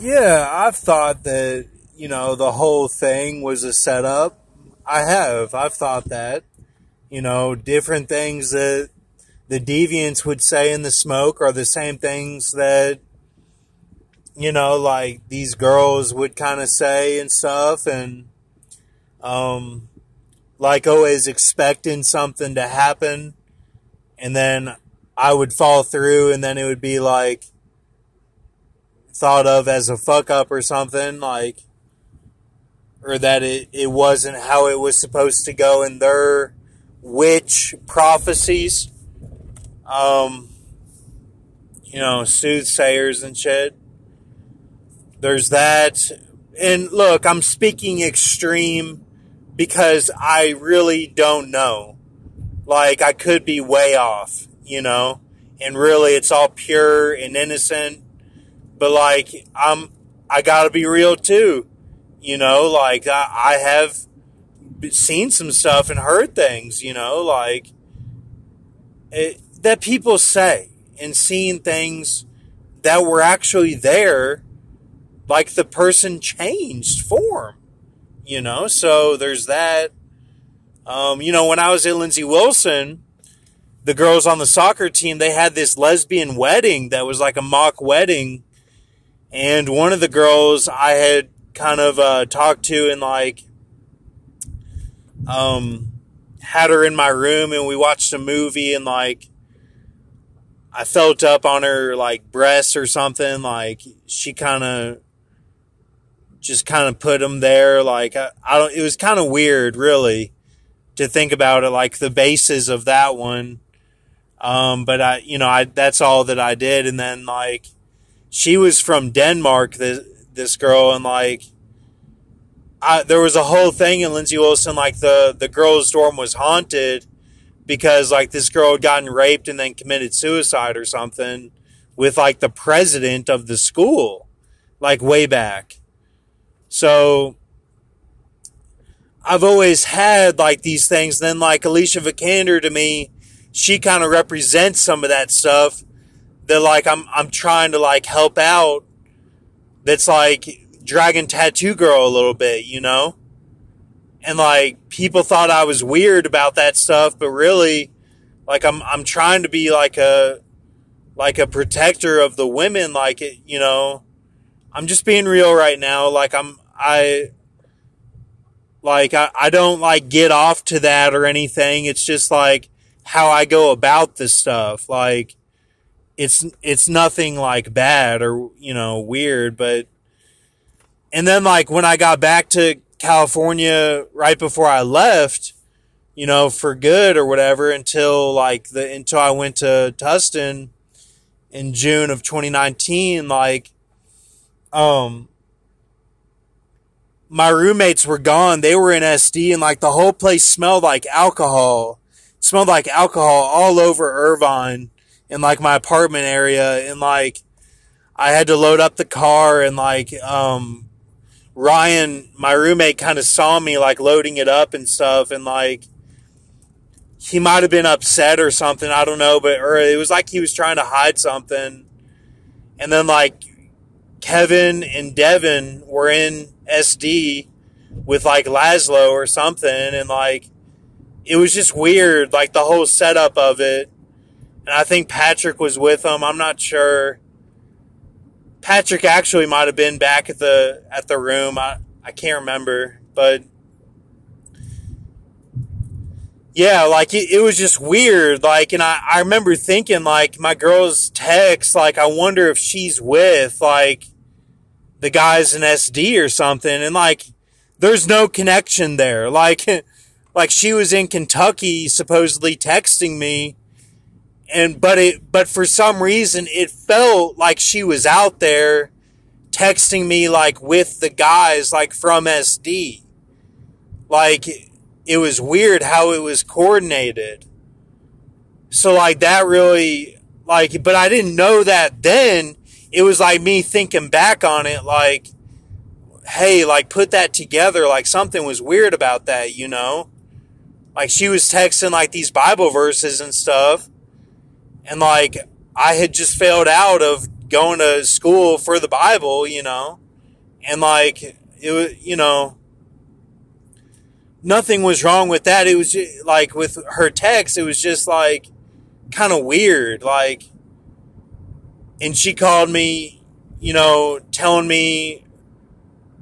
Yeah, I've thought that, the whole thing was a setup. I've thought that. Different things that the deviants would say in the smoke are the same things that, like these girls would kind of say and stuff. And, like always expecting something to happen. And then I would fall through, and then it would be like thought of as a fuck up or something, like, or that it wasn't how it was supposed to go in their witch prophecies. Soothsayers and shit. There's that. And look, I'm speaking extreme because I really don't know. Like, I could be way off, and really it's all pure and innocent. But like, I gotta be real too, like I have seen some stuff and heard things, like that people say, and seen things that were actually there, like the person changed form, so there's that. When I was at Lindsey Wilson, the girls on the soccer team, they had this lesbian wedding that was like a mock wedding. And one of the girls I had kind of talked to and like had her in my room, and we watched a movie, and like I felt up on her like breasts or something. Like she just put them there. Like I don't. It was kind of weird, really, to think about it. Like the basis of that one. But I that's all that I did, and then like. She was from Denmark, this girl, and like, there was a whole thing in Lindsey Wilson, like the girls' dorm was haunted because like this girl had gotten raped and then committed suicide or something with like the president of the school, like way back. So I've always had like these things. Then like Alicia Vikander, to me, she kind of represents some of that stuff. That like I'm trying to like help out. That's like Dragon Tattoo Girl a little bit, and like people thought I was weird about that stuff, but really, like I'm trying to be like a protector of the women. Like I'm just being real right now. Like I don't like get off to that or anything. It's just like how I go about this stuff. Like. It's nothing like bad or, weird, but, and then like when I got back to California right before I left, for good or whatever, until I went to Tustin in June of 2019, like, my roommates were gone. They were in SD, and like the whole place smelled like alcohol. It smelled like alcohol all over Irvine. In like my apartment area, and like I had to load up the car, and like Ryan, my roommate, kind of saw me like loading it up and stuff, and like he might have been upset or something, I don't know, or it was like he was trying to hide something. And then like Kevin and Devin were in SD with like Laszlo or something, and like it was just weird, like the whole setup of it. And I think Patrick was with them. I'm not sure. Patrick actually might have been back at the room. I can't remember. But yeah, like it was just weird. Like, and I remember thinking like my girl's text, like I wonder if she's with like the guys in SD or something. And like there's no connection there. Like she was in Kentucky supposedly texting me. But for some reason, it felt like she was out there texting me, like, with the guys, like, from SD. Like, it was weird how it was coordinated. So, like, that really, like, but I didn't know that then. It was like me thinking back on it, like, hey, like, put that together. Like, something was weird about that, Like, she was texting, like, these Bible verses and stuff. And, like, I had just failed out of going to school for the Bible, and like it was, nothing was wrong with that. It was just, like with her text, it was just like kind of weird, like, and she called me, telling me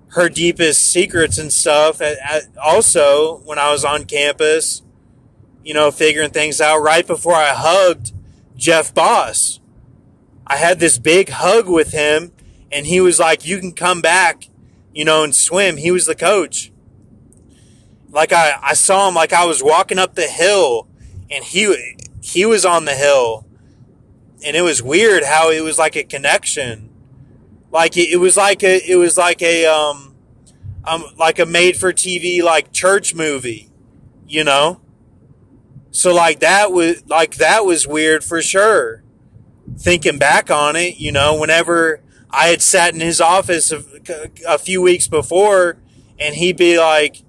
her deepest secrets and stuff. Also, when I was on campus, figuring things out right before I hugged Jeff Boss. I had this big hug with him, and he was like, you can come back, and swim. He was the coach. Like I saw him, like I was walking up the hill, and he was on the hill, and it was weird how it was like a connection. Like it was like a made for TV like church movie, So like that was weird for sure. Thinking back on it, whenever I had sat in his office a few weeks before, and he'd be like,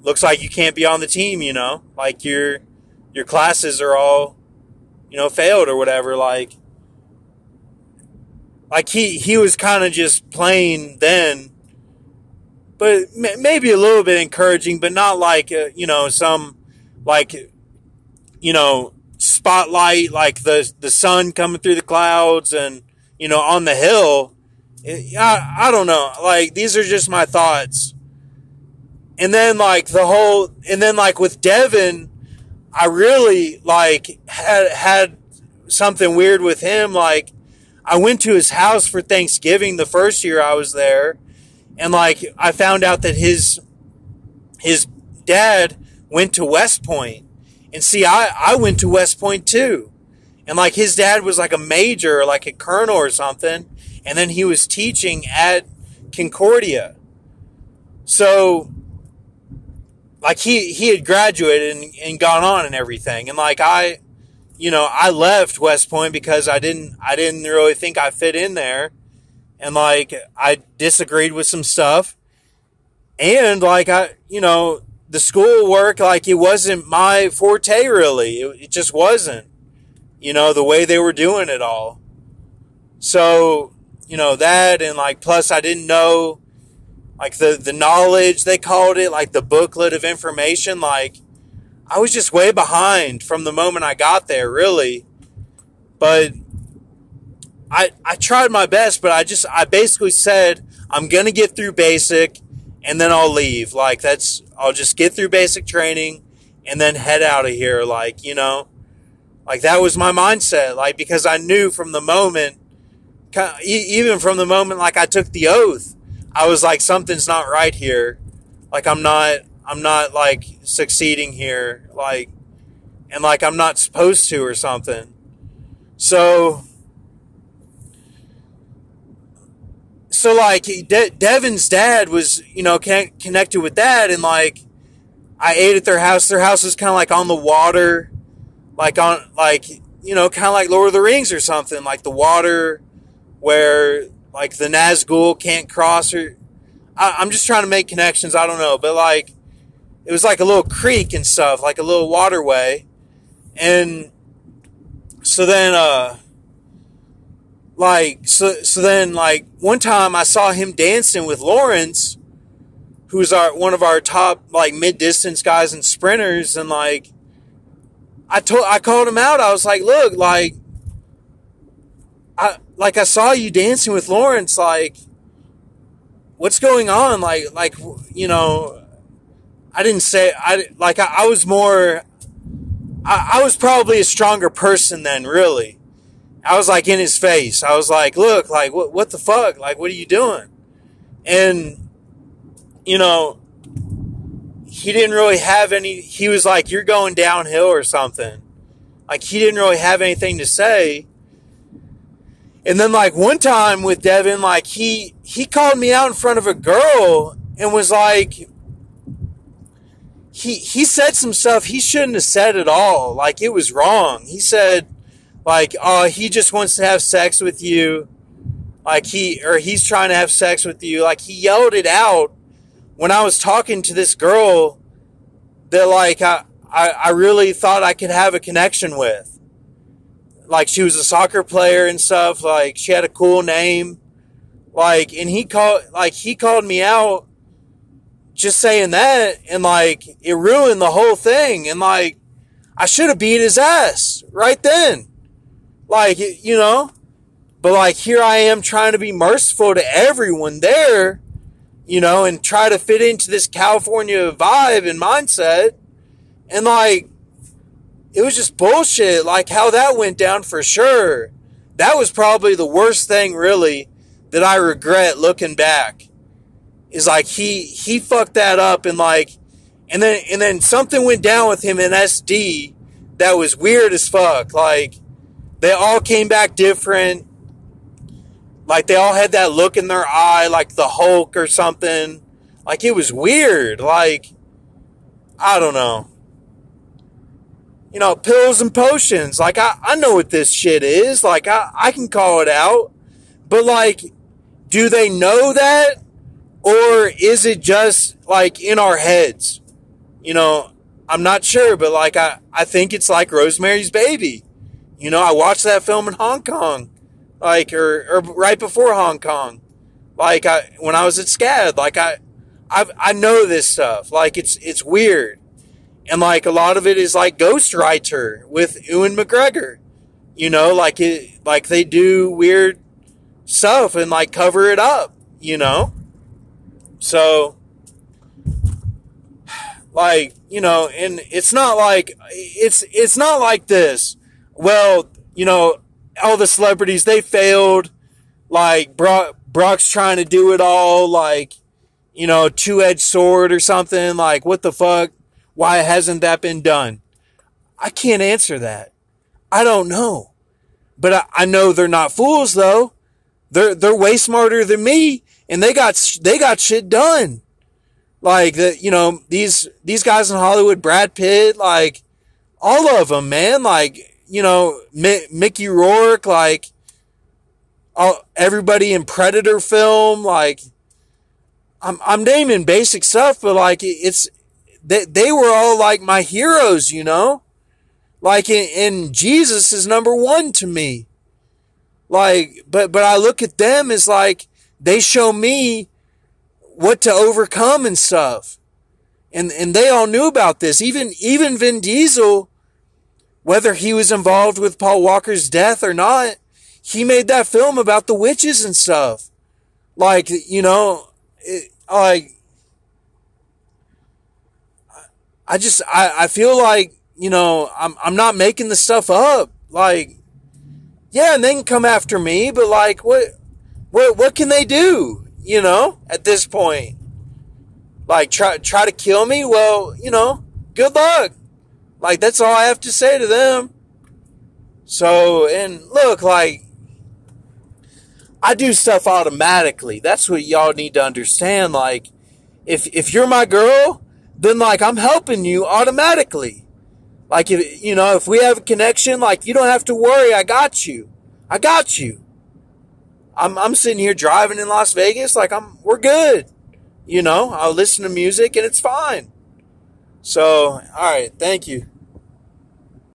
looks like you can't be on the team, like your classes are all, failed or whatever. Like he was kind of just playing then, but maybe a little bit encouraging, but not like, some like, spotlight, like the sun coming through the clouds and, on the hill. I don't know. Like, these are just my thoughts. And then like with Devin, I really like had something weird with him. Like, I went to his house for Thanksgiving the first year I was there, and like I found out that his dad went to West Point. And see, I went to West Point too. And like his dad was like a major, like a colonel or something, and then he was teaching at Concordia. So like he had graduated and gone on and everything. And like I left West Point because I didn't really think I fit in there. And like I disagreed with some stuff. And like the schoolwork, like it wasn't my forte really. It just wasn't, the way they were doing it all. So, that, and like, plus I didn't know like the knowledge, they called it, like the booklet of information. Like I was just way behind from the moment I got there, really. But I tried my best, but I basically said, I'm going to get through basic and then I'll leave. Like I'll just get through basic training and then head out of here. Like, like that was my mindset. Like, because I knew from the moment, even from the moment, like I took the oath, I was like, something's not right here. Like, I'm not like succeeding here. Like, and like, I'm not supposed to or something. So like Devin's dad was, connected with that. And like, I ate at their house. Their house was kind of like on the water, like on, like, kind of like Lord of the Rings or something, like the water where like the Nazgul can't cross, or I'm just trying to make connections. I don't know. But like, it was like a little creek and stuff, like a little waterway. And so then, so then one time I saw him dancing with Lawrence, who's one of our top like mid-distance guys and sprinters. And like, I called him out. I was like, look, like, I saw you dancing with Lawrence. Like, what's going on? Like, I didn't say, I was more, I was probably a stronger person then, really. I was like in his face. I was like, look, like, what the fuck? Like, what are you doing? And, he didn't really have he was like, you're going downhill or something. Like, he didn't really have anything to say. And then like one time with Devin, like he called me out in front of a girl and was like, he said some stuff he shouldn't have said at all. Like, it was wrong. He said, like, oh, he just wants to have sex with you. Like, he's trying to have sex with you. Like, he yelled it out when I was talking to this girl that, like, I really thought I could have a connection with. like she was a soccer player and stuff. Like she had a cool name. Like, and he called me out just saying that, and like it ruined the whole thing. And like I should have beat his ass right then. Like, you know, but like here I am trying to be merciful to everyone there, you know, and try to fit into this California vibe and mindset. And like, it was just bullshit. Like how that went down for sure. That was probably the worst thing really that I regret looking back. Is like he fucked that up, and like, and then something went down with him in SD that was weird as fuck. Like they all came back different. Like they all had that look in their eye, like the Hulk or something. Like it was weird. Like, I don't know. You know, pills and potions. Like I know what this shit is. Like I can call it out. But like, do they know that? Or is it just like in our heads? You know, I'm not sure, but like I think it's like Rosemary's Baby. You know, I watched that film in Hong Kong. Like, or right before Hong Kong. Like when I was at SCAD, like I know this stuff. Like it's weird. And like a lot of it is like Ghostwriter with Ewan McGregor. You know, like they do weird stuff and like cover it up, you know? So, like, you know, and it's not like this. Well, you know, all the celebrities, they failed. Like, Brock's trying to do it all, like, you know, two-edged sword or something. Like, what the fuck? Why hasn't that been done? I can't answer that. I don't know. But I know they're not fools, though. They're way smarter than me. And they got shit done. Like, you know, these guys in Hollywood, Brad Pitt, like, all of them, man. Like, you know, Mickey Rourke, like, everybody in Predator film, like, I'm naming basic stuff, but like, they were all like my heroes, you know? Like, and Jesus is number one to me. Like, but I look at them as like, they show me what to overcome and stuff. And they all knew about this. Even Vin Diesel, whether he was involved with Paul Walker's death or not, he made that film about the witches and stuff. Like, you know, I feel like, you know, I'm not making the stuff up. Like, yeah, and they can come after me, but like, what can they do, you know, at this point? Like, try to kill me? Well, you know, good luck. Like, that's all I have to say to them. So, and look, like, I do stuff automatically. That's what y'all need to understand. Like, if you're my girl, then, like, I'm helping you automatically. Like, if we have a connection, like, you don't have to worry. I got you. I'm sitting here driving in Las Vegas, like we're good. You know, I'll listen to music and it's fine. So, all right, thank you.